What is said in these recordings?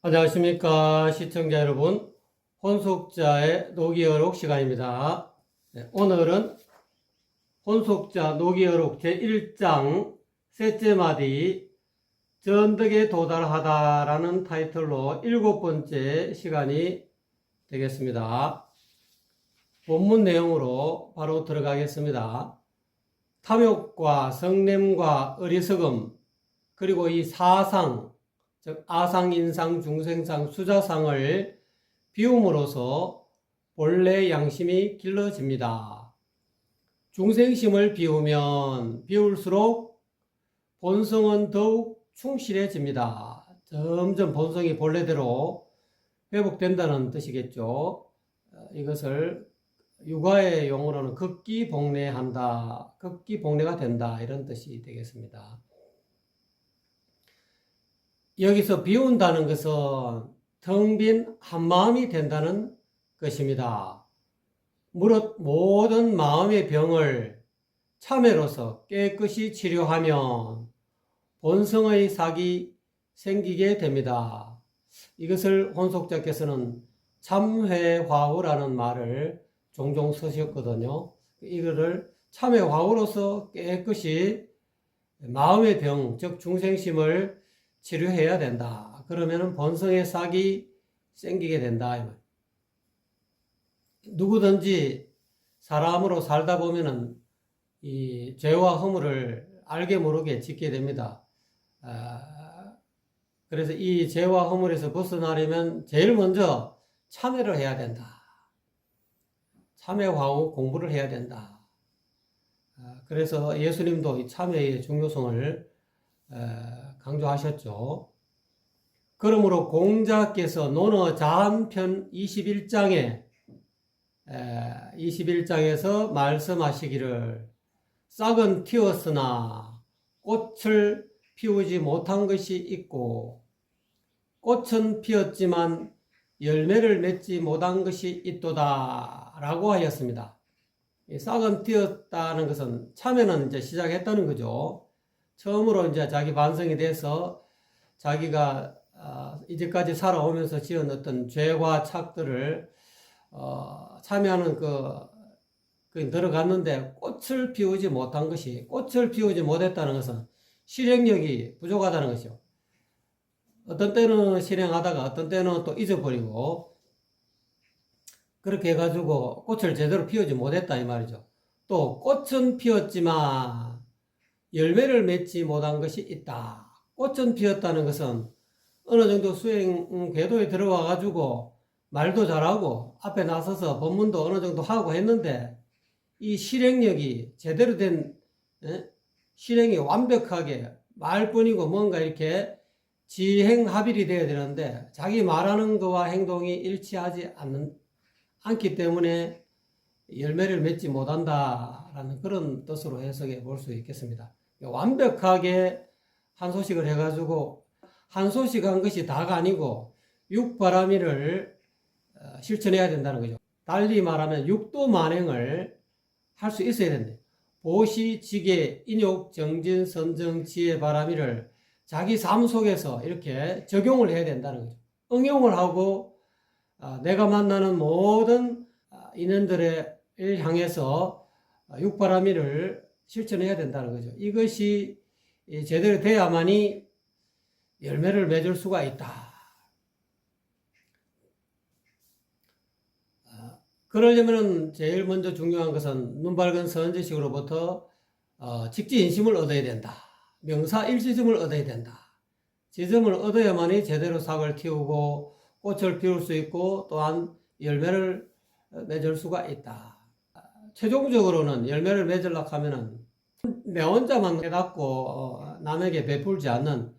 안녕하십니까 시청자 여러분, 혼속자의 노기어록 시간입니다. 오늘은 혼속자 노기어록 제1장 셋째 마디 전덕에 도달하다라는 타이틀로 7번째 시간이 되겠습니다. 본문 내용으로 바로 들어가겠습니다. 탐욕과 성냄과 어리석음, 그리고 이 사상, 즉 아상, 인상, 중생상, 수자상을 비움으로써 본래 양심이 길러집니다. 중생심을 비우면 비울수록 본성은 더욱 충실해집니다. 점점 본성이 본래대로 회복된다는 뜻이겠죠. 이것을 육아의 용어로는 극기복례한다, 극기복례가 된다, 이런 뜻이 되겠습니다. 여기서 비운다는 것은 텅 빈 한마음이 된다는 것입니다. 무릇 모든 마음의 병을 참회로서 깨끗이 치료하면 본성의 삭이 생기게 됩니다. 이것을 혼속자께서는 참회화우라는 말을 종종 쓰셨거든요. 이거를 참회화우로서 깨끗이 마음의 병, 즉 중생심을 치료해야 된다. 그러면 본성의 삭이 생기게 된다. 누구든지 사람으로 살다 보면은 이 죄와 허물을 알게 모르게 짓게 됩니다. 그래서 이 죄와 허물에서 벗어나려면 제일 먼저 참회를 해야 된다. 참회하고 공부를 해야 된다. 그래서 예수님도 이 참회의 중요성을 강조하셨죠. 그러므로 공자께서 논어자한편 21장에서 말씀하시기를 싹은 튀었으나 꽃을 피우지 못한 것이 있고 꽃은 피었지만 열매를 맺지 못한 것이 있도다 라고 하였습니다. 이 싹은 튀었다는 것은 참회는 이제 시작했다는 거죠. 처음으로 이제 자기 반성이 돼서 자기가 이제까지 살아오면서 지은 어떤 죄와 착들을 참여하는 그 들어갔는데 꽃을 피우지 못했다는 것은 실행력이 부족하다는 것이죠. 어떤 때는 실행하다가 어떤 때는 또 잊어버리고 그렇게 해가지고 꽃을 제대로 피우지 못했다 이 말이죠. 또 꽃은 피었지만 열매를 맺지 못한 것이 있다. 꽃은 피었다는 것은 어느 정도 수행 궤도에 들어와 가지고 말도 잘하고 앞에 나서서 법문도 어느 정도 하고 했는데 이 실행력이 제대로 된 실행이 완벽하게 말뿐이고 뭔가 이렇게 지행합일이 되어야 되는데 자기 말하는 것과 행동이 일치하지 않기 때문에 열매를 맺지 못한다라는 그런 뜻으로 해석해 볼 수 있겠습니다. 완벽하게 한 소식을 해가지고 한 소식한 것이 다가 아니고 육바라밀을 실천해야 된다는 거죠. 달리 말하면 육도 만행을 할 수 있어야 된대. 보시, 지계, 인욕, 정진, 선정, 지혜, 바라밀을 자기 삶 속에서 이렇게 적용을 해야 된다는 거죠. 응용을 하고 내가 만나는 모든 인연들을 향해서 육바라밀을 실천해야 된다는 거죠. 이것이 제대로 돼야만이 열매를 맺을 수가 있다. 그러려면 제일 먼저 중요한 것은 눈 밝은 선지식으로부터 직지인심을 얻어야 된다. 명사일지점을 얻어야 된다. 지점을 얻어야만이 제대로 삭을 틔우고 꽃을 피울 수 있고 또한 열매를 맺을 수가 있다. 최종적으로는 열매를 맺으려고 하면은 내 혼자만 깨닫고 남에게 베풀지 않는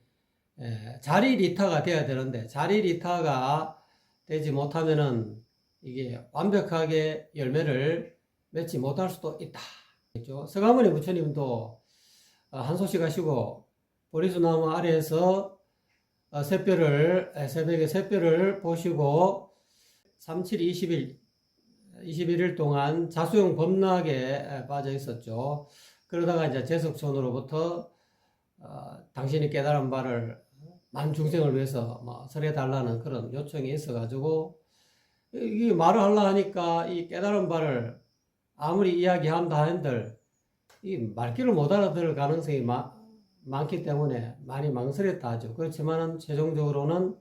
자리리타가 돼야 되는데 자리리타가 되지 못하면은 이게 완벽하게 열매를 맺지 못할 수도 있다. 서가모니 부처님도 한 소식 하시고 보리수나무 아래에서 새벽에 샛별을 보시고 37, 21일 동안 자수용 범락에 빠져 있었죠. 그러다가 이제 제석촌으로부터 당신이 깨달은 바를 만중생을 위해서 뭐 설해달라는 그런 요청이 있어가지고 이 말을 하려 하니까 이 깨달은 바를 아무리 이야기한다 한들 이 말귀를 못 알아들을 가능성이 많기 때문에 많이 망설였다 하죠. 그렇지만은 최종적으로는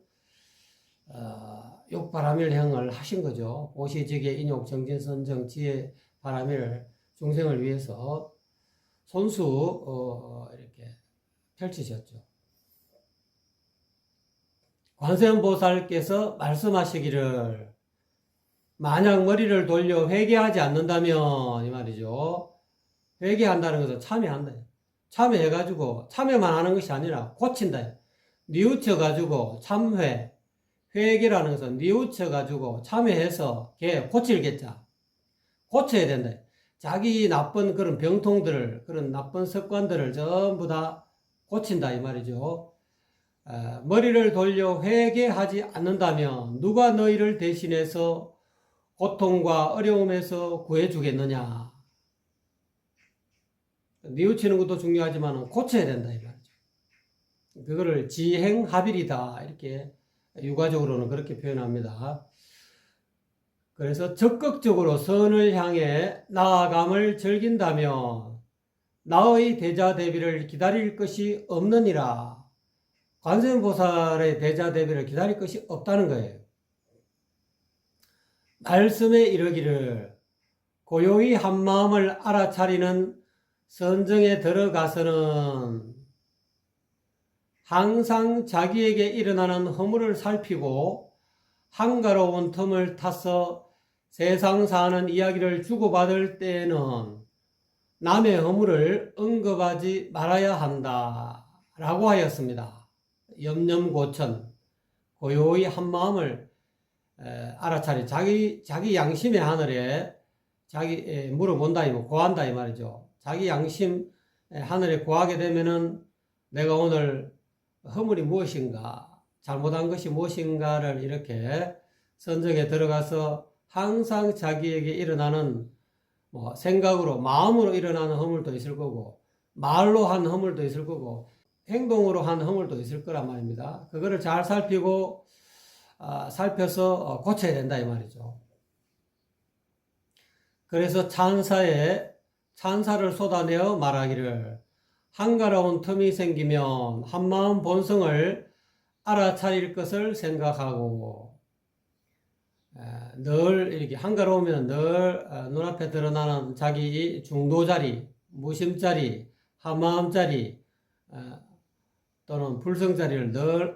욕바라밀행을 하신 거죠. 오시직에 인욕 정진선정 지혜 바라밀 중생을 위해서 손수 이렇게 펼치셨죠. 관세음보살께서 말씀하시기를 만약 머리를 돌려 회개하지 않는다면 이 말이죠. 회개한다는 것은 참여한다. 참여해가지고 참여만 하는 것이 아니라 고친다. 뉘우쳐가지고 참회, 회개라는 것은 뉘우쳐가지고 참여해서 걔 고칠겠자. 고쳐야 된다. 자기 나쁜 그런 병통들을, 그런 나쁜 습관들을 전부 다 고친다 이 말이죠. 머리를 돌려 회개하지 않는다면 누가 너희를 대신해서 고통과 어려움에서 구해주겠느냐. 뉘우치는 것도 중요하지만 고쳐야 된다 이 말이죠. 그거를 지행합일이다 이렇게 유가적으로는 그렇게 표현합니다. 그래서 적극적으로 선을 향해 나아감을 즐긴다면 나의 대자대비를 기다릴 것이 없느니라. 관세음보살의 대자대비를 기다릴 것이 없다는 거예요. 말씀에 이르기를 고요히 한마음을 알아차리는 선정에 들어가서는 항상 자기에게 일어나는 허물을 살피고 한가로운 틈을 타서 세상 사는 이야기를 주고받을 때에는 남의 허물을 언급하지 말아야 한다 라고 하였습니다. 염념고천, 고요히 한마음을 알아차리 자기 양심의 하늘에 자기 물어본다 고한다 이 말이죠. 자기 양심 하늘에 고하게 되면은 내가 오늘 허물이 무엇인가, 잘못한 것이 무엇인가를 이렇게 선정에 들어가서 항상 자기에게 일어나는 생각으로 마음으로 일어나는 허물도 있을 거고 말로 한 허물도 있을 거고 행동으로 한 허물도 있을 거란 말입니다. 그거를 잘 살피고 살펴서 고쳐야 된다 이 말이죠. 그래서 찬사를 쏟아내어 말하기를 한가로운 틈이 생기면 한마음 본성을 알아차릴 것을 생각하고 늘 이렇게 한가로우면 늘 눈앞에 드러나는 자기 중도자리, 무심자리, 한마음자리 또는 불성자리를 늘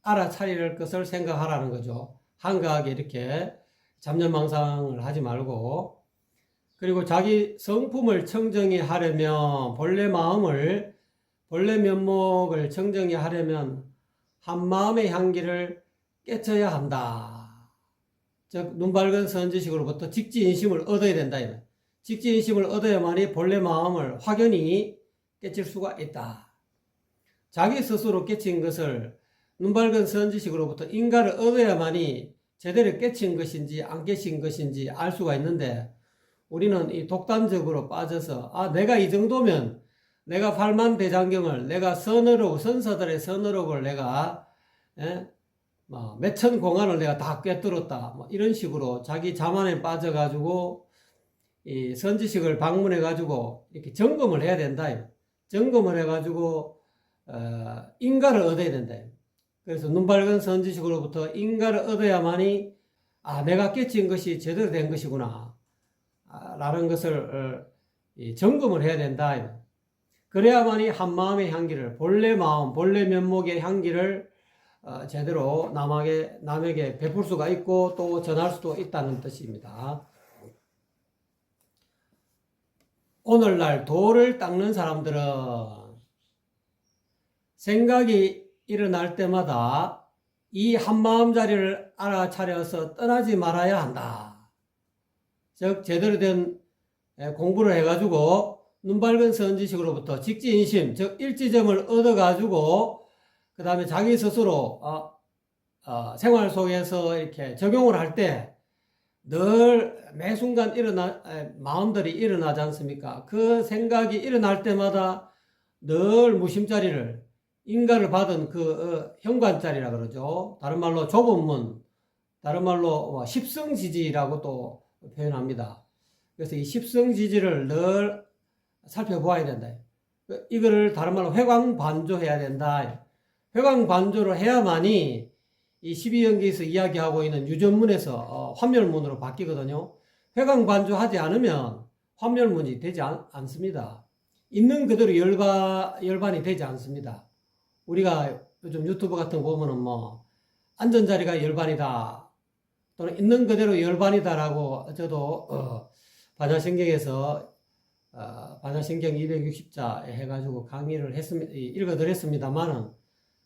알아차릴 것을 생각하라는 거죠. 한가하게 이렇게 잡념망상을 하지 말고 그리고 자기 성품을 청정히 하려면 본래 면목을 청정히 하려면 한마음의 향기를 깨쳐야 한다. 즉 눈밝은 선지식으로부터 직지인심을 얻어야 된다. 직지인심을 얻어야만이 본래 마음을 확연히 깨칠 수가 있다. 자기 스스로 깨친 것을 눈밝은 선지식으로부터 인가를 얻어야만이 제대로 깨친 것인지 안 깨친 것인지 알 수가 있는데 우리는 이 독단적으로 빠져서 내가 이 정도면 내가 팔만대장경을 내가 선서들의 선어록을 내가 몇천 공안을 내가 다 꿰뚫었다 이런 식으로 자기 자만에 빠져가지고 이 선지식을 방문해가지고 이렇게 점검을 해야 된다. 점검을 해가지고 인가를 얻어야 된다. 그래서 눈밝은 선지식으로부터 인가를 얻어야만이 내가 깨친 것이 제대로 된 것이구나 라는 것을 점검을 해야 된다. 그래야만이 한마음의 향기를 본래 마음, 본래 면목의 향기를 제대로 남에게 베풀 수가 있고 또 전할 수도 있다는 뜻입니다. 오늘날 도를 닦는 사람들은 생각이 일어날 때마다 이 한마음자리를 알아차려서 떠나지 말아야 한다. 즉 제대로 된 공부를 해가지고 눈밝은 선지식으로부터 직지인심 즉 일지점을 얻어가지고 그 다음에 자기 스스로 생활 속에서 이렇게 적용을 할 때 늘 매 순간 마음들이 일어나지 않습니까? 그 생각이 일어날 때마다 늘 무심자리를 인가를 받은 그 현관자리라 그러죠. 다른 말로 좁은 문, 다른 말로 십성지지라고 또 표현합니다. 그래서 이 십성지지를 늘 살펴보아야 된다. 이거를 다른 말로 회광반조해야 된다. 회광반조를 해야만이 이 12연기에서 이야기하고 있는 유전문에서 환멸문으로 바뀌거든요. 회광반조하지 않으면 환멸문이 되지 않습니다. 있는 그대로 열반이 되지 않습니다. 우리가 요즘 유튜브 같은 거 보면은 뭐 안전자리가 열반이다 또는 있는 그대로 열반이다라고 저도 반야신경에서 반야신경 260자 해가지고 강의를 읽어드렸습니다만은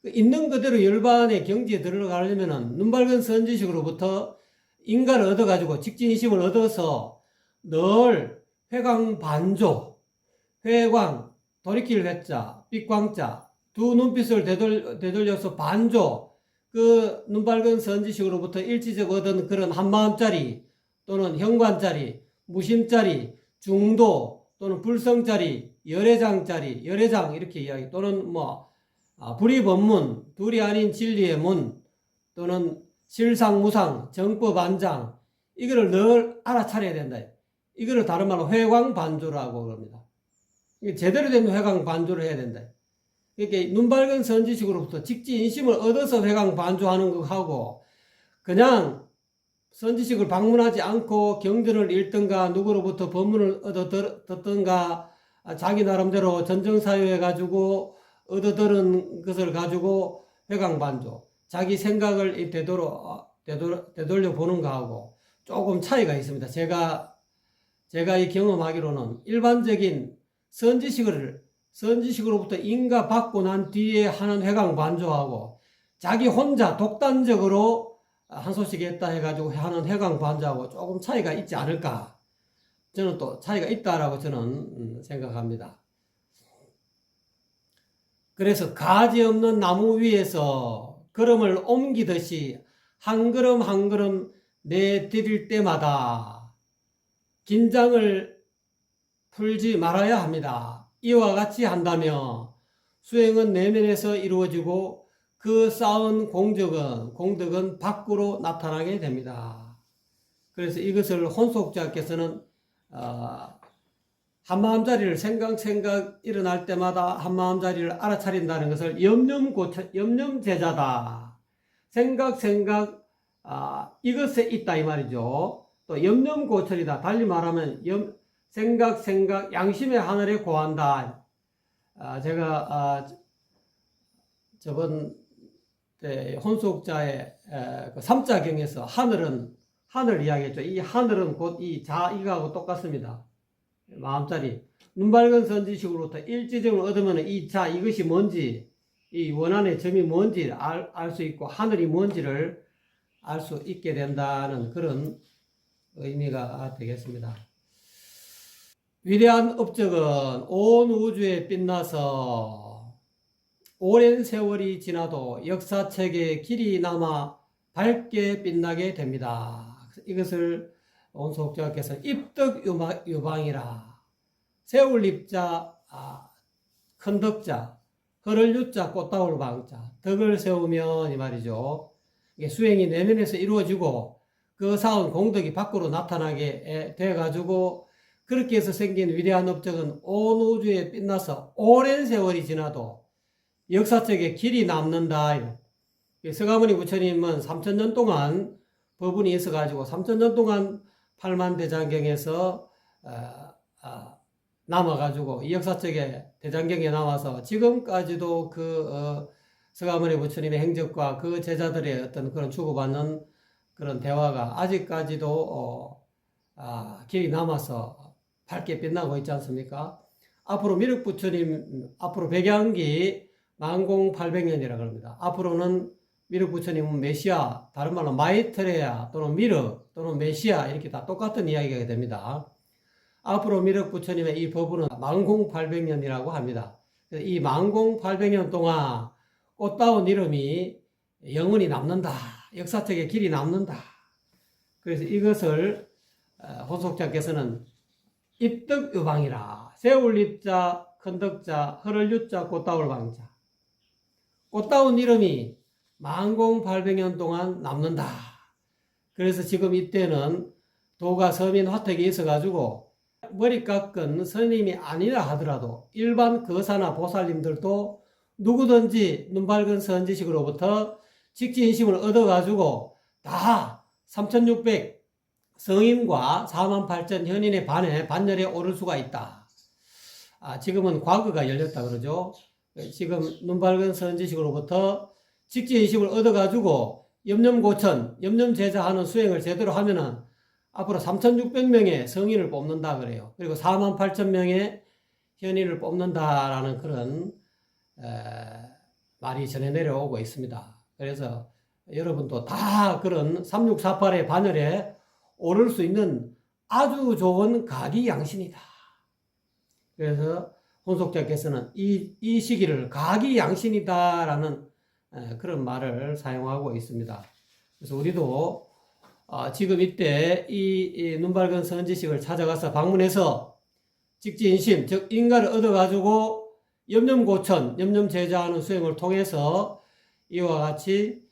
있는 그대로 열반의 경지에 들어가려면은 눈밝은 선지식으로부터 인가를 얻어가지고 직진심을 얻어서 늘 회광반조, 회광, 돌이킬 회자, 빛광자 두 눈빛을 되돌려서 반조, 그 눈밝은 선지식으로부터 일지적 얻은 그런 한마음짜리 또는 현관짜리, 무심짜리, 중도 또는 불성짜리, 열애장짜리, 열애장 이렇게 이야기 또는 불의법문, 둘이 아닌 진리의 문 또는 실상무상, 정법안장 이거를 늘 알아차려야 된다. 이거를 다른 말로 회광반조라고 그럽니다. 제대로 된 회광반조를 해야 된다. 이렇게 눈밝은 선지식으로부터 직지인심을 얻어서 회광반조하는 것하고 그냥 선지식을 방문하지 않고 경전을 읽든가 누구로부터 법문을 얻어 듣든가 자기 나름대로 전정사유해가지고 얻어 들은 것을 가지고 회광반조 자기 생각을 되돌려 보는 거하고 조금 차이가 있습니다. 제가 이 경험하기로는 일반적인 선지식으로부터 인가 받고 난 뒤에 하는 회광반조하고 자기 혼자 독단적으로 한 소식 했다 해가지고 하는 회광반조하고 조금 차이가 있지 않을까. 저는 또 차이가 있다라고 저는 생각합니다. 그래서 가지 없는 나무 위에서 걸음을 옮기듯이 한 걸음 한 걸음 내디딜 때마다 긴장을 풀지 말아야 합니다. 이와 같이 한다면 수행은 내면에서 이루어지고 그 쌓은 공덕은 밖으로 나타나게 됩니다. 그래서 이것을 혼속자께서는 한마음자리를 생각 일어날 때마다 한마음자리를 알아차린다는 것을 염념제자다. 생각 이것에 있다 이 말이죠. 또 염념고철이다. 달리 말하면 생각 양심의 하늘에 고한다. 제가 저번 혼속자의 그 삼자경에서 하늘 이야기했죠. 이 하늘은 곧 이 이거하고 똑같습니다. 마음자리 눈밝은 선지식으로부터 일지점을 얻으면 이것이 뭔지 이 원한의 점이 뭔지 알 수 있고 하늘이 뭔지를 알 수 있게 된다는 그런 의미가 되겠습니다. 위대한 업적은 온 우주에 빛나서 오랜 세월이 지나도 역사책에 길이 남아 밝게 빛나게 됩니다. 이것을 온속자께서 입덕유방이라 세울립자 큰 덕자 허를 유자 꽃다울 방자 덕을 세우면 이 말이죠. 이게 수행이 내면에서 이루어지고 그 쌓은 공덕이 밖으로 나타나게 돼가지고 그렇게 해서 생긴 위대한 업적은 온 우주에 빛나서 오랜 세월이 지나도 역사책에 길이 남는다. 서가모니 부처님은 3000년 동안 법운이 있어가지고 3000년 동안 팔만대장경에서 남아가지고 이 역사책에 대장경에 나와서 지금까지도 서가모니 부처님의 행적과 그 제자들의 어떤 그런 주고받는 그런 대화가 아직까지도 길이 남아서 밝게 빛나고 있지 않습니까? 앞으로 미륵부처님 앞으로 백양기 만공 800년이라고 합니다. 앞으로는 미륵부처님은 메시아, 다른 말로 마이트레야 또는 미륵 또는 메시아 이렇게 다 똑같은 이야기가 됩니다. 앞으로 미륵부처님의 이 법은 만공 800년이라고 합니다. 이 만공 800년 동안 꽃다운 이름이 영원히 남는다. 역사책에 길이 남는다. 그래서 이것을 혼속자께서는 입덕유방이라 세울립자 큰덕자 허를유자 꽃다울 방자 꽃다운 이름이 만공 800년 동안 남는다. 그래서 지금 이때는 도가 서민 화택이 있어가지고 머리 깎은 스님이 아니라 하더라도 일반 거사나 보살님들도 누구든지 눈 밝은 선지식으로부터 직지인심을 얻어가지고 다 3600 성인과 48,000 현인의 반열에 오를 수가 있다. 지금은 과거가 열렸다 그러죠. 지금 눈 밝은 선지식으로부터 직지인심을 얻어가지고 염념고천, 염념제자하는 수행을 제대로 하면은 앞으로 3,600명의 성인을 뽑는다 그래요. 그리고 48,000명의 현인을 뽑는다라는 그런 말이 전해 내려오고 있습니다. 그래서 여러분도 다 그런 3648의 반열에 오를 수 있는 아주 좋은 가기양신이다. 그래서 혼속자께서는 이 시기를 가기양신이다라는 그런 말을 사용하고 있습니다. 그래서 우리도 지금 이때 이 눈밝은 선지식을 찾아가서 방문해서 직지인심, 즉 인가를 얻어가지고 염념고천, 염념제자하는 수행을 통해서 이와 같이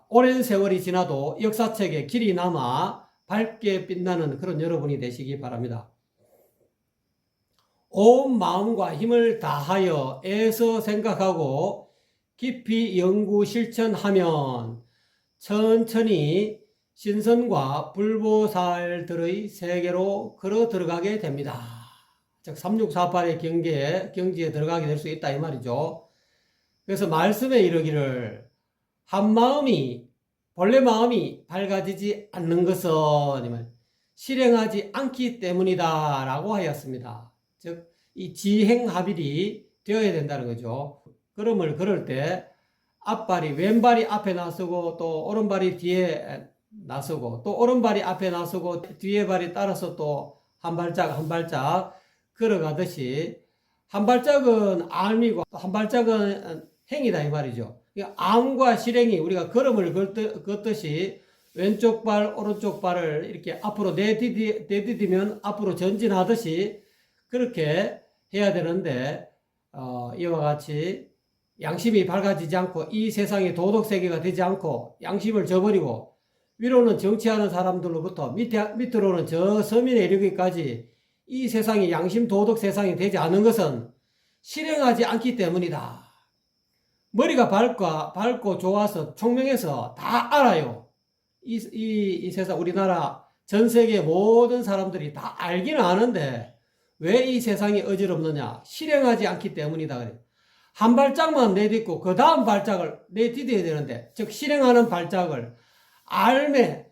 오랜 세월이 지나도 역사책에 길이 남아 밝게 빛나는 그런 여러분이 되시기 바랍니다. 온 마음과 힘을 다하여 애써 생각하고 깊이 연구 실천하면 천천히 신선과 불보살들의 세계로 걸어 들어가게 됩니다. 즉 3648의 경지에 들어가게 될 수 있다 이 말이죠. 그래서 말씀에 이르기를 한마음이 본래 마음이 밝아지지 않는 것은 실행하지 않기 때문이다 라고 하였습니다. 즉 이 지행합일이 되어야 된다는 거죠. 걸음을 걸을 때 앞발이 왼발이 앞에 나서고 또 오른발이 뒤에 나서고 또 오른발이 앞에 나서고 뒤에 발이 따라서 또 한 발짝 한 발짝 걸어가듯이 한 발짝은 암이고 한 발짝은 행이다 이 말이죠. 암과 실행이 우리가 걸음을 걷듯이 왼쪽 발 오른쪽 발을 이렇게 앞으로 내디디면 앞으로 전진하듯이 그렇게 해야 되는데 이와 같이 양심이 밝아지지 않고 이 세상이 도덕세계가 되지 않고 양심을 저버리고 위로는 정치하는 사람들로부터 밑으로는 저 서민에 이르기까지 이 세상이 양심 도덕 세상이 되지 않은 것은 실행하지 않기 때문이다. 머리가 밝고 좋아서 총명해서 다 알아요. 이 세상 우리나라 전 세계 모든 사람들이 다 알기는 아는데 왜 이 세상이 어지럽느냐? 실행하지 않기 때문이다 그래요. 한 발짝만 내딛고 그 다음 발짝을 내딛어야 되는데 즉 실행하는 발짝을 알매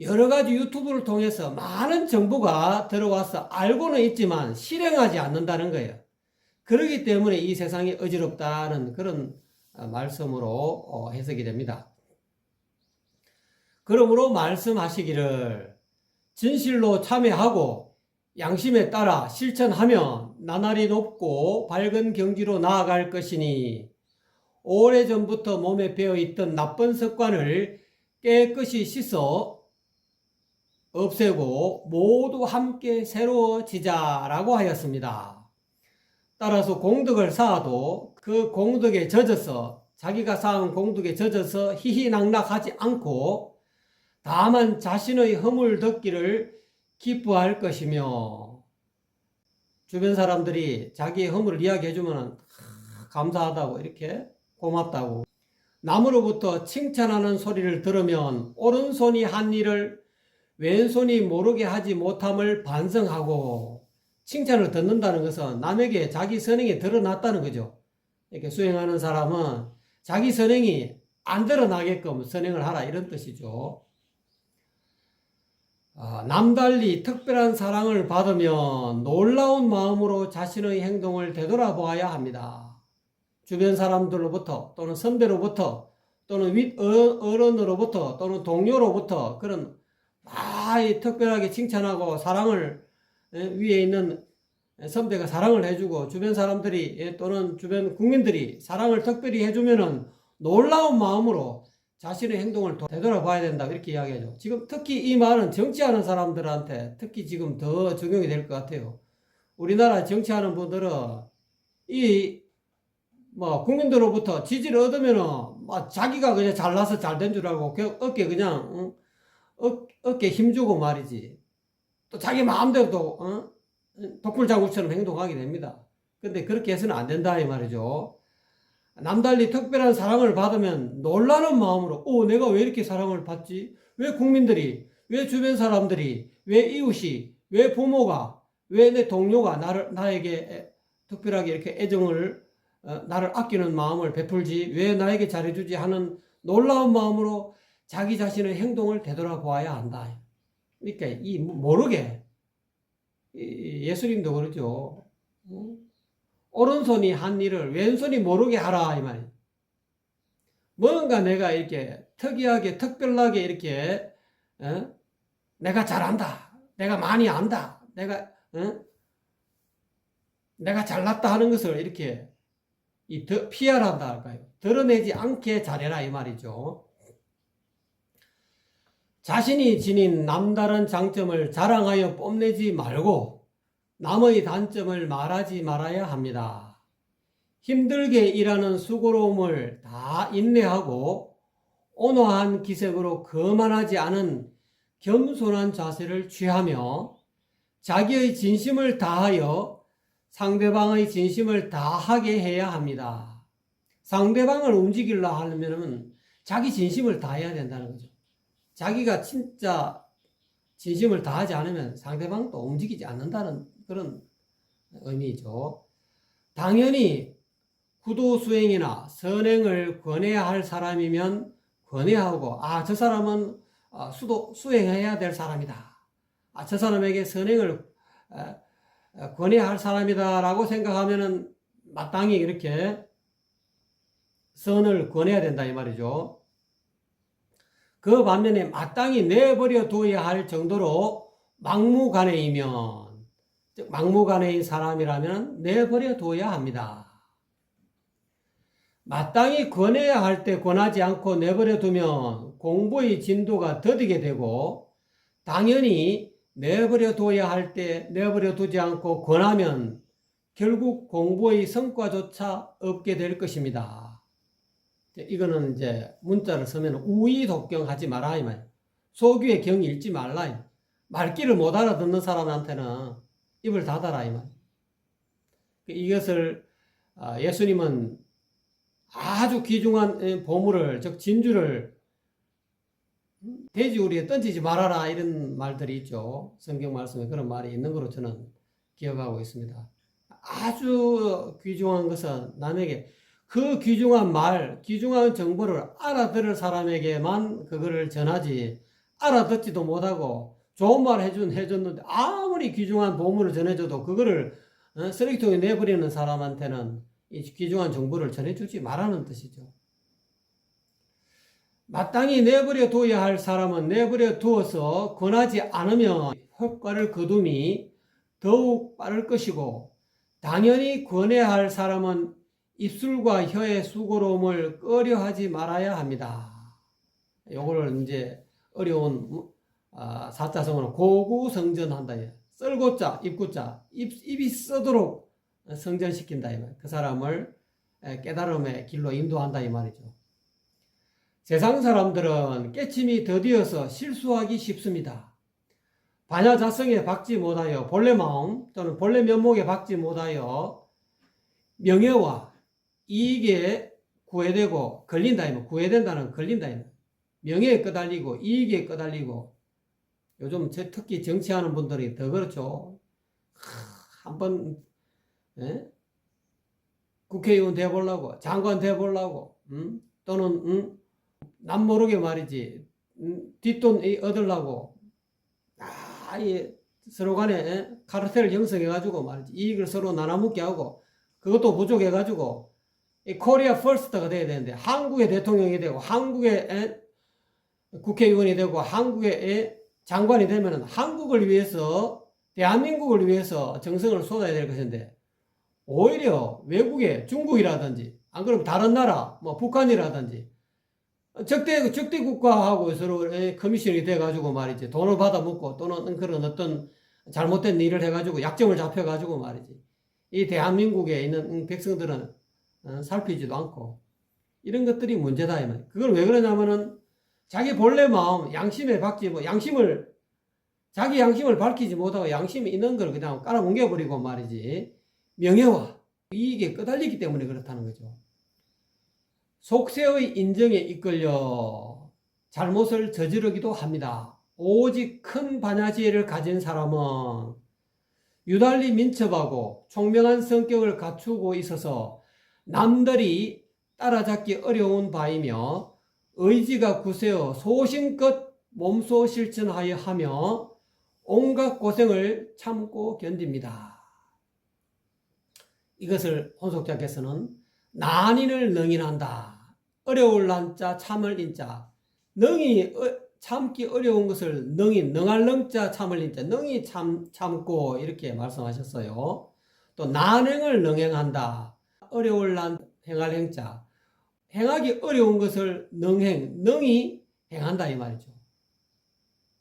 여러 가지 유튜브를 통해서 많은 정보가 들어와서 알고는 있지만 실행하지 않는다는 거예요. 그렇기 때문에 이 세상이 어지럽다는 그런 말씀으로 해석이 됩니다. 그러므로 말씀하시기를 진실로 참회하고 양심에 따라 실천하면 나날이 높고 밝은 경지로 나아갈 것이니 오래전부터 몸에 배어있던 나쁜 습관을 깨끗이 씻어 없애고 모두 함께 새로워지자라고 하였습니다. 따라서 공덕을 쌓아도 그 공덕에 젖어서 자기가 쌓은 공덕에 젖어서 희희낙낙하지 않고 다만 자신의 허물 덮기를 기뻐할 것이며 주변 사람들이 자기의 허물을 이야기해주면 감사하다고 이렇게 고맙다고 남으로부터 칭찬하는 소리를 들으면 오른손이 한 일을 왼손이 모르게 하지 못함을 반성하고 칭찬을 듣는다는 것은 남에게 자기 선행이 드러났다는 거죠. 이렇게 수행하는 사람은 자기 선행이 안 드러나게끔 선행을 하라 이런 뜻이죠. 남달리 특별한 사랑을 받으면 놀라운 마음으로 자신의 행동을 되돌아보아야 합니다. 주변 사람들로부터 또는 선배로부터 또는 윗 어른으로부터 또는 동료로부터 그런 많이 특별하게 칭찬하고 사랑을 위에 있는 선배가 사랑을 해주고 주변 사람들이 또는 주변 국민들이 사랑을 특별히 해주면은 놀라운 마음으로 자신의 행동을 되돌아봐야 된다 이렇게 이야기하죠. 지금 특히 이 말은 정치하는 사람들한테 특히 지금 더 적용이 될 것 같아요. 우리나라 정치하는 분들은 이 뭐 국민들로부터 지지를 얻으면은 막 자기가 그냥 잘나서 잘 된 줄 알고 어깨 그냥 어깨 힘주고 말이지. 또 자기 마음대로 또 독불장군처럼 행동하게 됩니다. 근데 그렇게 해서는 안 된다 이 말이죠. 남달리 특별한 사랑을 받으면 놀라는 마음으로 내가 왜 이렇게 사랑을 받지? 왜 국민들이, 왜 주변 사람들이, 왜 이웃이, 왜 부모가, 왜 내 동료가 나에게 특별하게 이렇게 애정을 나를 아끼는 마음을 베풀지, 왜 나에게 잘해주지 하는 놀라운 마음으로 자기 자신의 행동을 되돌아보아야 한다. 그러니까 이 모르게 예수님도 그러죠. 오른손이 한 일을 왼손이 모르게 하라 이 말이에요. 뭔가 내가 이렇게 특이하게 특별하게 이렇게 내가 잘한다, 내가 많이 안다, 내가 잘났다 하는 것을 이렇게 피하란다 할까요? 드러내지 않게 잘해라 이 말이죠. 자신이 지닌 남다른 장점을 자랑하여 뽐내지 말고 남의 단점을 말하지 말아야 합니다. 힘들게 일하는 수고로움을 다 인내하고 온화한 기색으로 거만하지 않은 겸손한 자세를 취하며 자기의 진심을 다하여 상대방의 진심을 다하게 해야 합니다. 상대방을 움직이려 하려면 자기 진심을 다해야 된다는 거죠. 자기가 진짜 진심을 다하지 않으면 상대방도 움직이지 않는다는 그런 의미죠. 당연히 구도 수행이나 선행을 권해야 할 사람이면 권해하고 저 사람은 수행해야 될 사람이다. 저 사람에게 선행을 권해야 할 사람이다 라고 생각하면은 마땅히 이렇게 선을 권해야 된다 이 말이죠. 그 반면에 마땅히 내버려 둬야 할 정도로 막무가내이면, 즉 막무가내인 사람이라면 내버려 둬야 합니다. 마땅히 권해야 할 때 권하지 않고 내버려 두면 공부의 진도가 더디게 되고, 당연히 내버려 둬야 할 때 내버려 두지 않고 권하면 결국 공부의 성과조차 없게 될 것입니다. 이거는 이제 문자를 쓰면 우의독경하지 마라 이 말. 소규의 경 읽지 말라. 말귀를 못 알아듣는 사람한테는 입을 닫아라 이 말. 이것을 예수님은 아주 귀중한 보물을, 즉 진주를 돼지우리에 던지지 말아라 이런 말들이 있죠. 성경 말씀에 그런 말이 있는 걸로 저는 기억하고 있습니다. 아주 귀중한 것은 남에게 그 귀중한 말, 귀중한 정보를 알아들을 사람에게만 그거를 전하지, 알아듣지도 못하고 좋은 말 해줬는데 아무리 귀중한 보물을 전해줘도 그거를 쓰레기통에 내버리는 사람한테는 이 귀중한 정보를 전해주지 말라는 뜻이죠. 마땅히 내버려 둬야 할 사람은 내버려 두어서 권하지 않으면 효과를 거둠이 더욱 빠를 것이고, 당연히 권해야 할 사람은 입술과 혀의 수고로움을 꺼려하지 말아야 합니다. 요거를 이제 어려운 사자성어는 고구성전한다. 썰고자, 입구자, 입이 써도록 성전시킨다. 그 사람을 깨달음의 길로 인도한다 이 말이죠. 세상 사람들은 깨침이 더디어서 실수하기 쉽습니다. 반야자성에 박지 못하여 본래 마음 또는 본래 면목에 박지 못하여 명예와 이익에 구애되고 걸린다. 구애된다는 걸린다. 명예에 끄달리고 이익에 끄달리고, 요즘 특히 정치하는 분들이 더 그렇죠. 한번 국회의원 돼보려고, 장관 돼보려고, 또는 남 모르게 말이지 뒷돈 얻으려고 서로 간에 카르텔을 형성해가지고 말이지 이익을 서로 나눠먹게 하고, 그것도 부족해가지고 코리아 퍼스트가 돼야 되는데 한국의 대통령이 되고 한국의 국회의원이 되고 한국의 장관이 되면 한국을 위해서, 대한민국을 위해서 정성을 쏟아야 될 것인데, 오히려 외국에 중국이라든지 안 그러면 다른 나라 뭐 북한이라든지 적대 국가하고 서로 커미션이 돼가지고 말이지 돈을 받아먹고 또는 그런 어떤 잘못된 일을 해가지고 약점을 잡혀가지고 말이지 이 대한민국에 있는 백성들은 살피지도 않고 이런 것들이 문제다 이 말이에요. 그걸 왜 그러냐면은 자기 본래 마음 양심에 박지 뭐 자기 양심을 밝히지 못하고 양심이 있는 걸 그냥 깔아뭉개버리고 말이지 명예와 이익에 끄달리기 때문에 그렇다는 거죠. 속세의 인정에 이끌려 잘못을 저지르기도 합니다. 오직 큰 반야지혜를 가진 사람은 유달리 민첩하고 총명한 성격을 갖추고 있어서 남들이 따라잡기 어려운 바이며 의지가 굳세어 소신껏 몸소 실천하여 하며 온갖 고생을 참고 견딥니다. 이것을 혼속자께서는 난인을 능인한다. 어려울 난자 참을 인자. 능이 참기 어려운 것을 능이 능할 능자 참을 인자. 능이 참고 이렇게 말씀하셨어요. 또 난행을 능행한다. 어려울 난 행할 행자. 행하기 어려운 것을 능이 행한다 이 말이죠.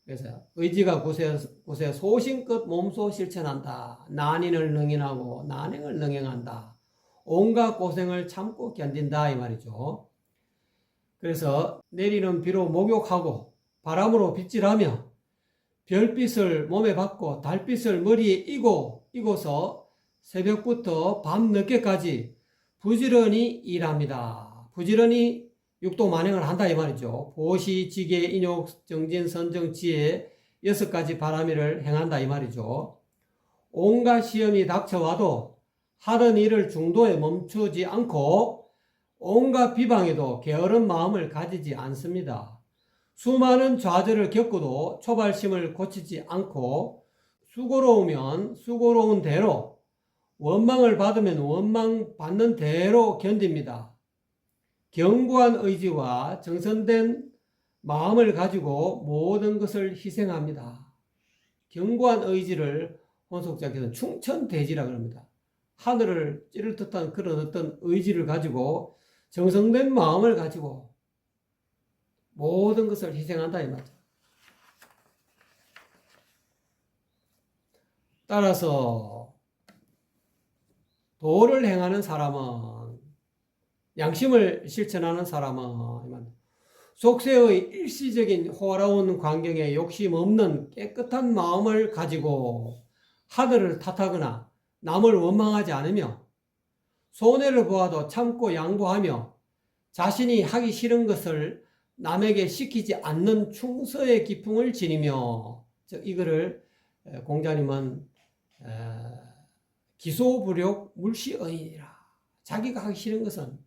그래서 의지가 굳세 소신껏 몸소 실천한다. 난인을 능인하고 난행을 능행한다. 온갖 고생을 참고 견딘다 이 말이죠. 그래서 내리는 비로 목욕하고 바람으로 빗질하며 별빛을 몸에 받고 달빛을 머리에 이고서 새벽부터 밤늦게까지 부지런히 일합니다. 부지런히 육도 만행을 한다 이 말이죠. 보시, 지계, 인욕, 정진, 선정, 지혜 6가지 바람일을 행한다 이 말이죠. 온갖 시험이 닥쳐와도 하던 일을 중도에 멈추지 않고 온갖 비방에도 게으른 마음을 가지지 않습니다. 수많은 좌절을 겪어도 초발심을 고치지 않고 수고로우면 수고로운 대로 원망을 받으면 원망 받는 대로 견딥니다. 견고한 의지와 정선된 마음을 가지고 모든 것을 희생합니다. 견고한 의지를 혼속자께서는 충천대지라 그럽니다. 하늘을 찌를 듯한 그런 어떤 의지를 가지고 정성된 마음을 가지고 모든 것을 희생한다 이 말이죠. 따라서 도를 행하는 사람은 양심을 실천하는 사람은 속세의 일시적인 호화로운 광경에 욕심 없는 깨끗한 마음을 가지고 하늘을 탓하거나 남을 원망하지 않으며 손해를 보아도 참고 양보하며 자신이 하기 싫은 것을 남에게 시키지 않는 충서의 기풍을 지니며 이거를 공자님은 기소불욕 물시의이라. 자기가 하기 싫은 것은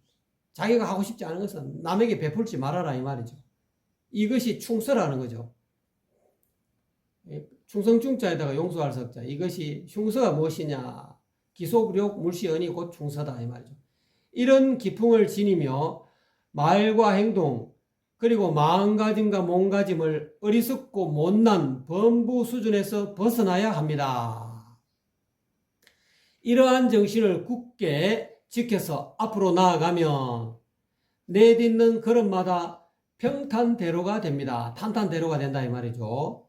자기가 하고 싶지 않은 것은 남에게 베풀지 말아라 이 말이죠. 이것이 충서라는 거죠. 충성충자에다가 용서할 석자. 이것이 충서가 무엇이냐. 기소불욕 물시언이 곧 충서다 이 말이죠. 이런 기풍을 지니며 말과 행동 그리고 마음가짐과 몸가짐을 어리석고 못난 범부 수준에서 벗어나야 합니다. 이러한 정신을 굳게 지켜서 앞으로 나아가면 내딛는 걸음마다 평탄대로가 됩니다. 탄탄대로가 된다 이 말이죠.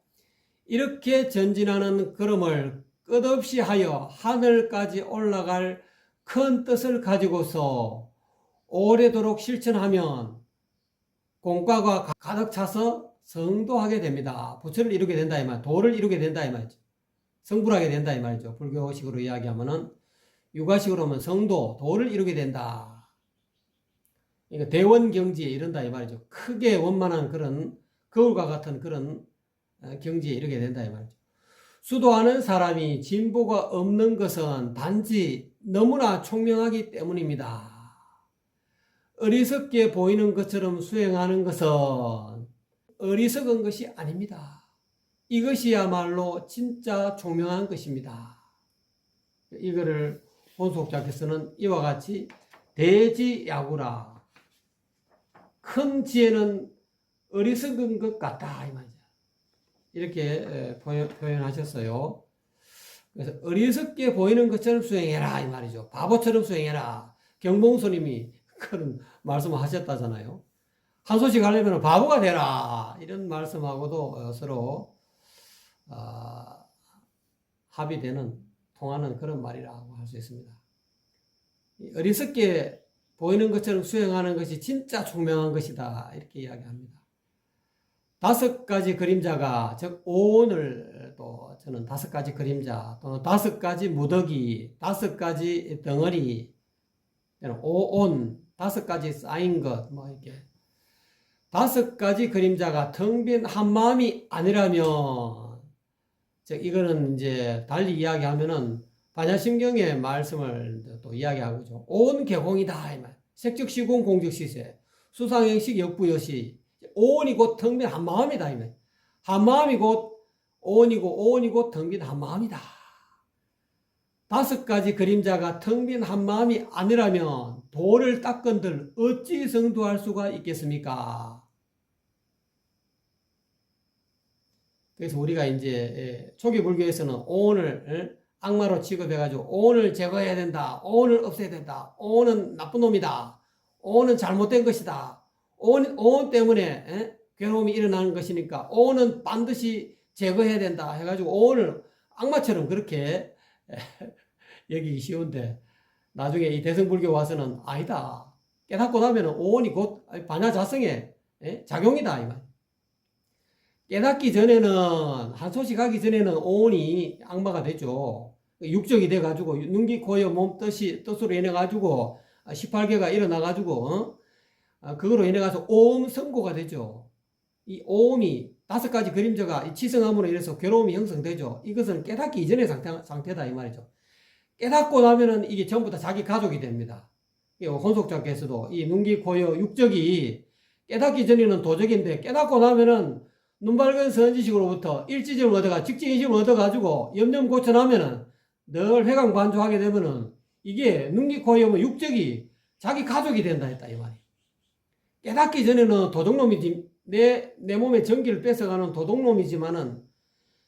이렇게 전진하는 걸음을 끝없이 하여 하늘까지 올라갈 큰 뜻을 가지고서 오래도록 실천하면 공과가 가득 차서 성도하게 됩니다. 부처를 이루게 된다 이 말, 도를 이루게 된다 이 말이죠. 성불하게 된다 이 말이죠. 불교식으로 이야기하면은 유가식으로 하면 성도, 도를 이루게 된다. 그러니까 대원경지에 이른다 이 말이죠. 크게 원만한 그런 거울과 같은 그런 경지에 이르게 된다 이 말이죠. 수도하는 사람이 진보가 없는 것은 단지 너무나 총명하기 때문입니다. 어리석게 보이는 것처럼 수행하는 것은 어리석은 것이 아닙니다. 이것이야말로 진짜 총명한 것입니다. 이거를 혼속자께서는 이와 같이 대지야구라. 큰 지혜는 어리석은 것 같다 이 말이죠. 이렇게 표현하셨어요. 그래서 어리석게 보이는 것처럼 수행해라 이 말이죠. 바보처럼 수행해라. 경봉스님이 그런 말씀을 하셨다잖아요. 한 소식 하려면 바보가 되라 이런 말씀하고도 서로 합의되는 통하는 그런 말이라고 할 수 있습니다. 어리석게 보이는 것처럼 수행하는 것이 진짜 총명한 것이다. 이렇게 이야기합니다. 5가지 그림자가, 즉 오온을 또 저는 5가지 그림자 또는 5가지 무더기, 5가지 덩어리, 오온, 5가지 쌓인 것, 뭐 이렇게 5가지 그림자가 텅 빈 한 마음이 아니라면, 즉 이거는 이제 달리 이야기하면은 반야심경의 말씀을 또 이야기하고죠. 온 개공이다 이 말. 색즉시공 공즉시세 수상행식 역부여시. 오온이 곧 텅 빈 한 마음이다 이 말. 한 마음이 곧 오온이고 오온이 곧 텅 빈 한 마음이다. 5가지 그림자가 텅 빈 한 마음이 아니라면 도를 닦건들 어찌 성도할 수가 있겠습니까? 그래서 우리가 이제 초기 불교에서는 오온을 악마로 취급해가지고 오온을 제거해야 된다, 오온을 없애야 된다, 오온은 나쁜 놈이다, 오온은 잘못된 것이다, 오온 때문에 괴로움이 일어나는 것이니까 오온은 반드시 제거해야 된다 해가지고 오온을 악마처럼 그렇게 여기기 쉬운데, 나중에 이 대승불교 와서는 아니다, 깨닫고 나면 오온이 곧 반야자성의 작용이다 이 말. 깨닫기 전에는, 한소식 하기 전에는 오온이 악마가 되죠. 육적이 돼가지고 눈기 코여 몸 뜻으로 인해가지고 18개가 일어나가지고 그거로 인해가서 오음 성고가 되죠. 이 오음이 5가지 그림자가 치성함으로 인해서 괴로움이 형성되죠. 이것은 깨닫기 이전의 상태다 이 말이죠. 깨닫고 나면은 이게 전부 다 자기 가족이 됩니다. 혼속자께서도 이 눈기 코여 육적이 깨닫기 전에는 도적인데 깨닫고 나면은 눈밝은 선지식으로부터 일지점을 얻어가 직진인식을 얻어가지고 염념 고쳐나면은 늘 회광반조하게 되면은 이게 눈기 코여면 육적이 자기 가족이 된다 했다 이 말이. 깨닫기 전에는 도둑놈이지, 내 몸에 전기를 뺏어가는 도둑놈이지만은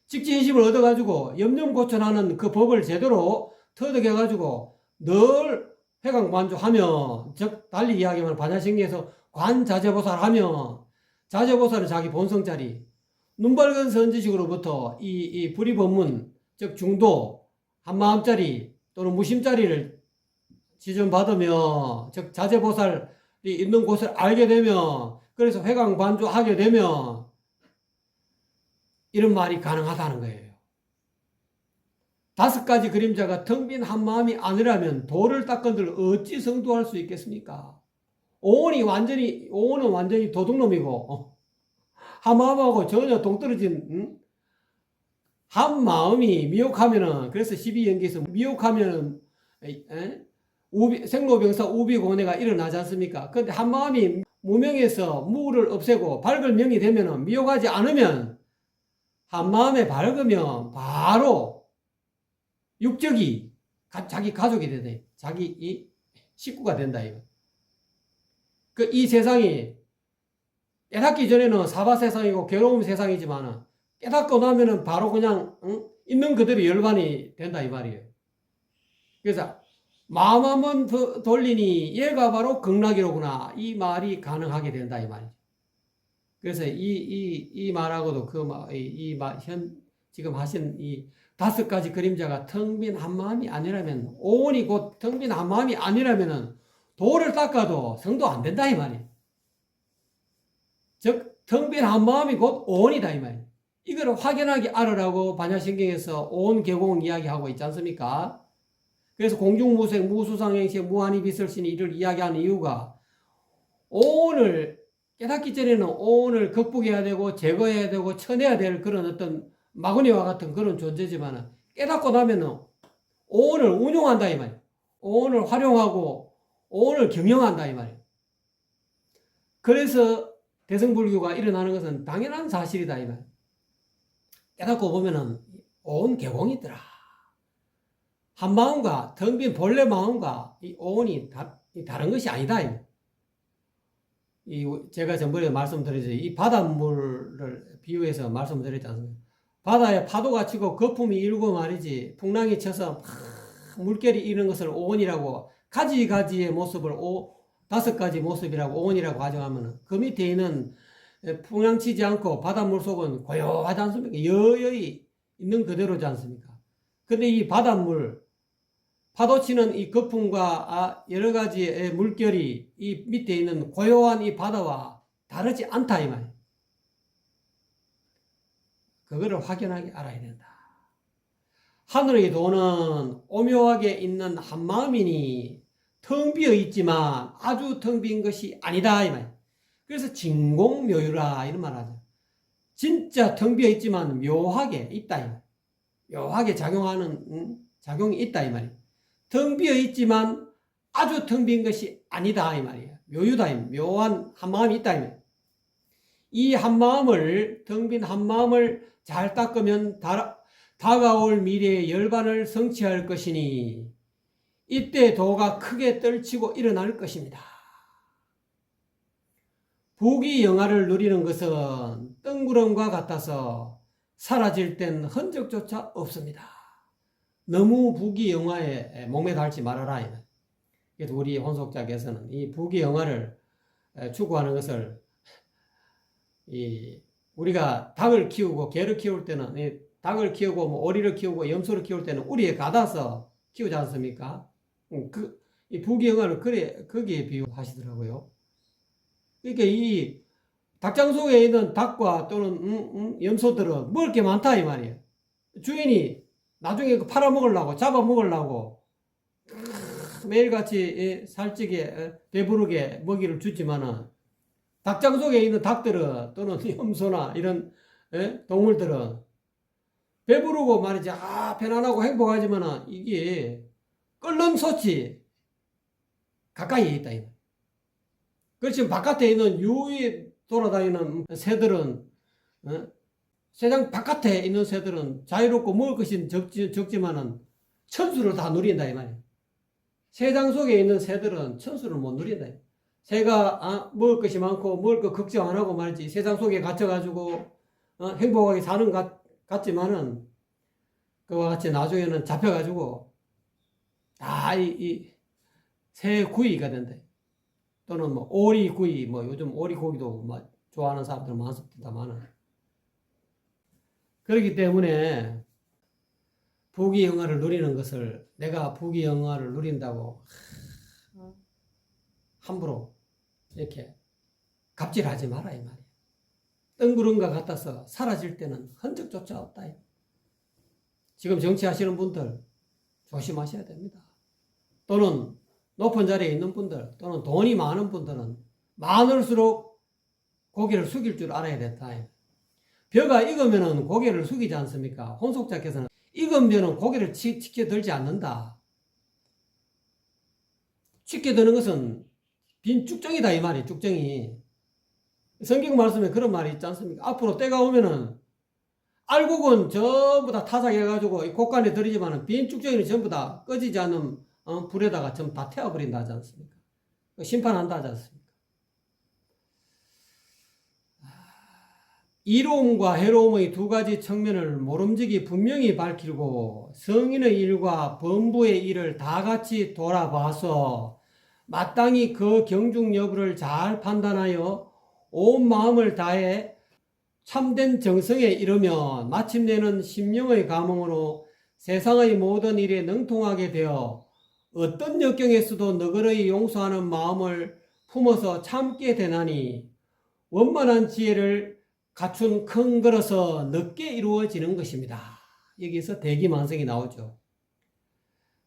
직진인식을 얻어가지고 염념 고쳐나는 그 법을 제대로 터득해가지고 늘 회광반조하면, 즉 달리 이야기하면 반야심경에서 관자재보살하면 자재보살은 자기 본성자리, 눈밝은 선지식으로부터 이 불의법문, 즉 중도, 한마음짜리 또는 무심짜리를 지존받으며, 즉 자재보살이 있는 곳을 알게 되면, 그래서 회광반조하게 되면 이런 말이 가능하다는 거예요. 5가지 그림자가 텅 빈 한 마음이 아니라면 도를 닦건들 어찌 성도할 수 있겠습니까? 오온은 완전히 도둑놈이고 한 마음하고 전혀 동떨어진 한 마음이 미혹하면은, 그래서 12연기에서 미혹하면은 생로병사 우비고뇌가 일어나지 않습니까? 근데 한 마음이 무명에서 무를 없애고 밝을 명이 되면은, 미혹하지 않으면 한 마음에 밝으면 바로 육적이 자기 가족이 되네, 자기 이 식구가 된다 이거. 이 세상이 깨닫기 전에는 사바 세상이고 괴로움 세상이지만 깨닫고 나면은 바로 그냥 있는 그대로 열반이 된다 이 말이에요. 그래서 마음 한번 돌리니 얘가 바로 극락이로구나, 이 말이 가능하게 된다 이 말이죠. 그래서 이 말하고도 지금 하신 이 5가지 그림자가 텅 빈 한 마음이 아니라면, 오온이 곧 텅 빈 한 마음이 아니라면은 도를 닦아도 성도 안 된다 이 말이에요. 즉 텅 빈 한 마음이 곧 오온이다 이 말이에요. 이거를 확연하게 알으라고 반야심경에서 오온 개공 이야기하고 있지 않습니까? 그래서 공중무색 무수상행식 무한이비설신이 이를 이야기하는 이유가, 오온을 깨닫기 전에는 오온을 극복해야 되고 제거해야 되고 쳐내야 될 그런 어떤 마구니와 같은 그런 존재지만, 깨닫고 나면은 오온을 운용한다 이 말이에요. 오온을 활용하고 오온을 경영한다 이 말이에요. 그래서 대승불교가 일어나는 것은 당연한 사실이다 이 말이에요. 깨닫고 보면은 오온 개공이더라. 한 마음과 텅 빈 본래 마음과 이 오온이 다른 것이 아니다. 제가 전번에 말씀드렸죠. 이 바닷물을 비유해서 말씀드렸지 않습니까? 바다에 파도가 치고 거품이 일고 말이지, 풍랑이 쳐서 물결이 이런 것을 오온이라고, 가지가지의 모습을 5가지 모습이라고 오온이라고 가정하면, 그 밑에 있는 풍랑 치지 않고 바닷물 속은 고요하지 않습니까? 여여히 있는 그대로지 않습니까? 근데 이 바닷물, 파도 치는 이 거품과 여러 가지의 물결이 이 밑에 있는 고요한 이 바다와 다르지 않다 이 말이에요. 그거를 확연하게 알아야 된다. 하늘의 도는 오묘하게 있는 한마음이니 텅 비어 있지만 아주 텅 빈 것이 아니다 이 말이에요. 그래서 진공묘유라 이런 말 하죠. 진짜 텅 비어 있지만 묘하게 있다 이 말이에요. 묘하게 작용하는 작용이 있다 이 말이에요. 텅 비어 있지만 아주 텅 빈 것이 아니다 이 말이에요. 묘유다, 묘한 한마음이 있다 이 말이에요. 이 한마음을, 텅 빈 한마음을 잘 닦으면 다가올 미래의 열반을 성취할 것이니 이때 도가 크게 떨치고 일어날 것입니다. 부귀영화를 누리는 것은 뜬구름과 같아서 사라질 땐 흔적조차 없습니다. 너무 부귀영화에 목매 달지 말아라. 그래서 우리 혼속자께서는 이 부귀영화를 추구하는 것을 우리가 닭을 키우고 개를 키울 때는 닭을 키우고 뭐 오리를 키우고 염소를 키울 때는 우리에 가다서 키우지 않습니까? 이 부귀영화를 거기에 비유하시더라고요. 그러니까 이 닭장 속에 있는 닭과 또는 염소들은 먹을 게 많다 이 말이에요. 주인이 나중에 팔아먹으려고 잡아먹으려고 매일같이 살찌게 배부르게 먹이를 주지만은 닭장 속에 있는 닭들은 또는 염소나 이런 동물들은 배부르고 말이지 편안하고 행복하지만은 이게 끓는 솥이 가까이에 있다. 그렇지만 바깥에 있는 유유히 돌아다니는 새들은 세상 바깥에 있는 새들은 자유롭고 먹을 것이 적지만은 천수를 다 누린다 이 말이에요. 세상 속에 있는 새들은 천수를 못 누린다. 새가 먹을 것이 많고 먹을 거 걱정 안 하고 말이지 세상 속에 갇혀가지고 행복하게 사는 것 같지만은 그와 같이 나중에는 잡혀가지고 다 새 구이가 된다. 또는 뭐 오리 구이, 뭐 요즘 오리 고기도 뭐 좋아하는 사람들 많습니다만은 그렇기 때문에 부귀영화를 누리는 것을 내가 부귀영화를 누린다고 함부로 이렇게 갑질하지 마라 이 말이에요. 뜬구름과 같아서 사라질 때는 흔적조차 없다. 지금 정치하시는 분들 조심하셔야 됩니다. 또는 높은 자리에 있는 분들 또는 돈이 많은 분들은 많을수록 고개를 숙일 줄 알아야 된다. 벼가 익으면 고개를 숙이지 않습니까? 혼속자께서는 익은 벼는 고개를 치켜 들지 않는다. 치켜 드는 것은 빈 쭉정이다 이 말이 쭉정이. 성경 말씀에 그런 말이 있지 않습니까? 앞으로 때가 오면은 알곡은 전부 다 타작해가지고 곳간에 들이지만은 빈 쭉정이는 전부 다 꺼지지 않는 불에다가 전부 다 태워버린다 하지 않습니까? 심판한다 하지 않습니까? 이로움과 해로움의 두 가지 측면을 모름지기 분명히 밝히고 성인의 일과 범부의 일을 다 같이 돌아봐서 마땅히 그 경중 여부를 잘 판단하여 온 마음을 다해 참된 정성에 이르면 마침내는 심령의 감흥으로 세상의 모든 일에 능통하게 되어 어떤 역경에서도 너그러이 용서하는 마음을 품어서 참게 되나니 원만한 지혜를 갖춘 큰 걸어서 늦게 이루어지는 것입니다. 여기서 대기만성이 나오죠.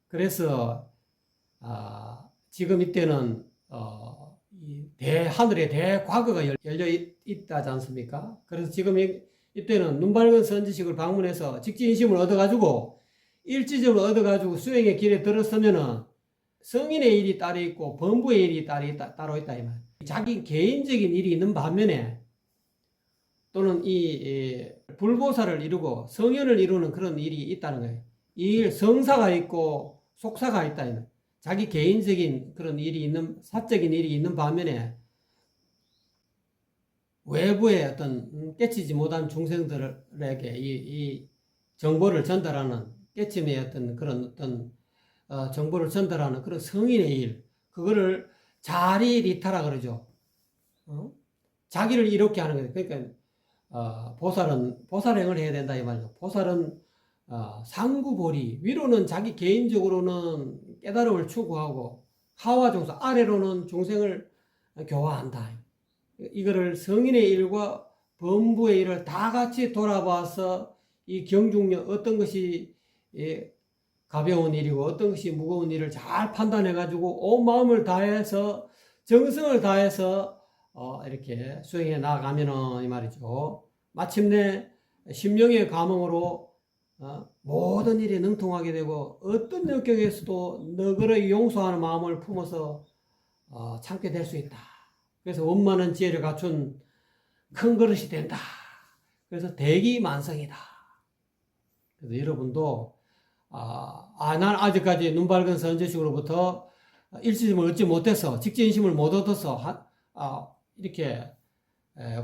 그래서 지금 이때는 하늘에 대과거가 열려 있다지 않습니까? 그래서 지금 이때는 눈밝은 선지식을 방문해서 직지인심을 얻어가지고 일지점을 얻어가지고 수행의 길에 들어서면은 성인의 일이 따로 있고 범부의 일이 따로 있다 이 말. 자기 개인적인 일이 있는 반면에 또는 이 불보살을 이루고 성현을 이루는 그런 일이 있다는 거예요. 이 일 성사가 있고 속사가 있다 이 말. 자기 개인적인 그런 일이 있는 사적인 일이 있는 반면에 외부의 어떤 깨치지 못한 중생들에게 이 정보를 전달하는 깨침의 어떤 그런 어떤 정보를 전달하는 그런 성인의 일, 그거를 자리리타라 그러죠. 자기를 이롭게 하는 거예요. 그러니까 보살은 보살행을 해야 된다 이 말이죠. 보살은 상구보리, 위로는 자기 개인적으로는 깨달음을 추구하고 하와 종사, 아래로는 중생을 교화한다. 이거를 성인의 일과 범부의 일을 다 같이 돌아봐서 이 경중력, 어떤 것이 가벼운 일이고 어떤 것이 무거운 일을 잘 판단해 가지고 온 마음을 다해서 정성을 다해서 이렇게 수행해 나가면은 이 말이죠. 마침내 심령의 감흥으로 모든 일에 능통하게 되고 어떤 역경에서도 너그러이 용서하는 마음을 품어서 참게 될 수 있다. 그래서 원만한 지혜를 갖춘 큰 그릇이 된다. 그래서 대기만성이다. 그래서 여러분도 난 아직까지 눈 밝은 선지식으로부터 일치심을 얻지 못해서 직진심을 못 얻어서 이렇게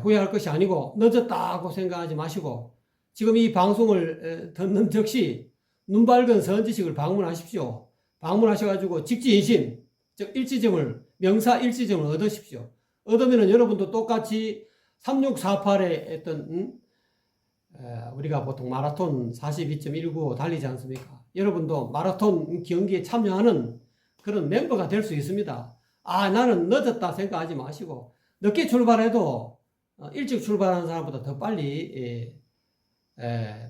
후회할 것이 아니고 늦었다고 생각하지 마시고 지금 이 방송을 듣는 즉시 눈 밝은 선지식을 방문하십시오. 방문하셔가지고 직진심, 즉 일치점을, 명사 일치점을 얻으십시오. 얻으면은 여러분도 똑같이 3648의 어떤 우리가 보통 마라톤 42.195 달리지 않습니까? 여러분도 마라톤 경기에 참여하는 그런 멤버가 될 수 있습니다. 나는 늦었다 생각하지 마시고 늦게 출발해도 일찍 출발하는 사람보다 더 빨리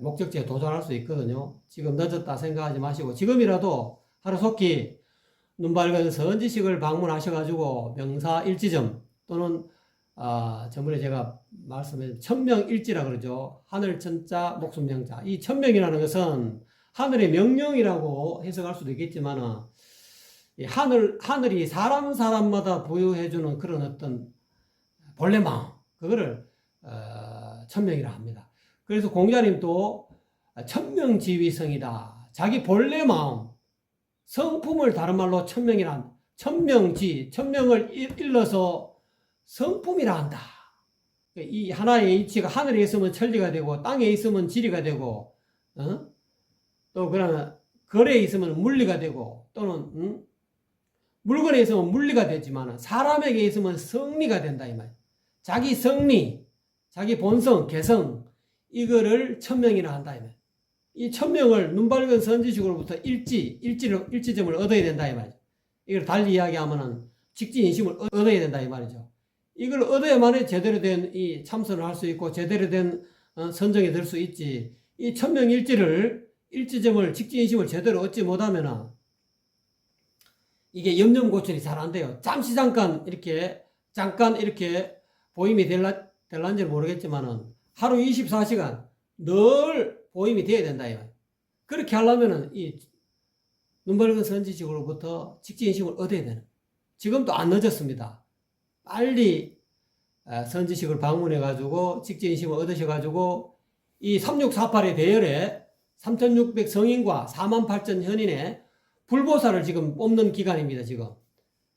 목적지에 도달할 수 있거든요. 지금 늦었다 생각하지 마시고 지금이라도 하루속히 눈 밝은 선지식을 방문하셔가지고 명사 일지점 또는 저번에 제가 말씀드린 천명일지라 그러죠. 하늘 천자 목숨 명자. 이 천명이라는 것은 하늘의 명령이라고 해석할 수도 있겠지만 하늘이 사람마다 부여해주는 그런 어떤 본래 마음, 그거를 천명이라 합니다. 그래서 공자님도 천명지위성이다. 자기 본래 마음, 성품을 다른 말로 천명이라 한다. 천명지, 천명을 일러서 성품이라 한다. 이 하나의 이치가 하늘에 있으면 천리가 되고 땅에 있으면 지리가 되고 또 그러나 거래에 있으면 물리가 되고 또는 물건에 있으면 물리가 되지만 사람에게 있으면 성리가 된다 이 말. 자기 성리, 자기 본성, 개성 이거를 천명이라 한다 이 말. 이 천명을 눈 밝은 선지식으로부터 일지점을 얻어야 된다 이 말이죠. 이걸 달리 이야기하면은 직지인심을 얻어야 된다 이 말이죠. 이걸 얻어야만이 제대로 된 이 참선을 할 수 있고 제대로 된 선정이 될 수 있지. 이 천명일지를 일지점을 직지인심을 제대로 얻지 못하면은 이게 염려고천이 잘 안 돼요. 잠깐 이렇게 보임이 될란지 모르겠지만은 하루 24시간 늘 보임이 돼야 된다. 그렇게 하려면은 이 눈벌건 선지식으로부터 직지인심을 얻어야 되는. 지금도 안 늦었습니다. 빨리 선지식을 방문해가지고 직지인심을 얻으셔가지고 이 3648의 대열에 3600 성인과 48,000 현인의 불보살을 지금 뽑는 기간입니다. 지금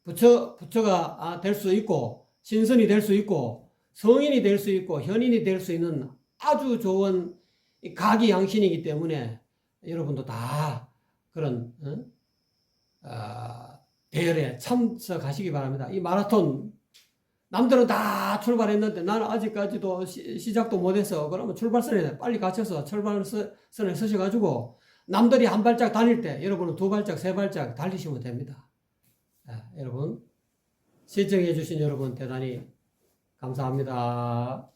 부처가 될 수 있고 신선이 될 수 있고 성인이 될 수 있고 현인이 될 수 있는 아주 좋은 가기양신이기 때문에 여러분도 다 그런 대열에 참석하시기 바랍니다. 이 마라톤 남들은 다 출발했는데 나는 아직까지도 시작도 못해서 그러면 출발선에 빨리 갇혀서 출발선에 서셔가지고 남들이 한 발짝 다닐 때 여러분은 두 발짝 세 발짝 달리시면 됩니다. 여러분 시청해 주신 여러분 대단히 감사합니다.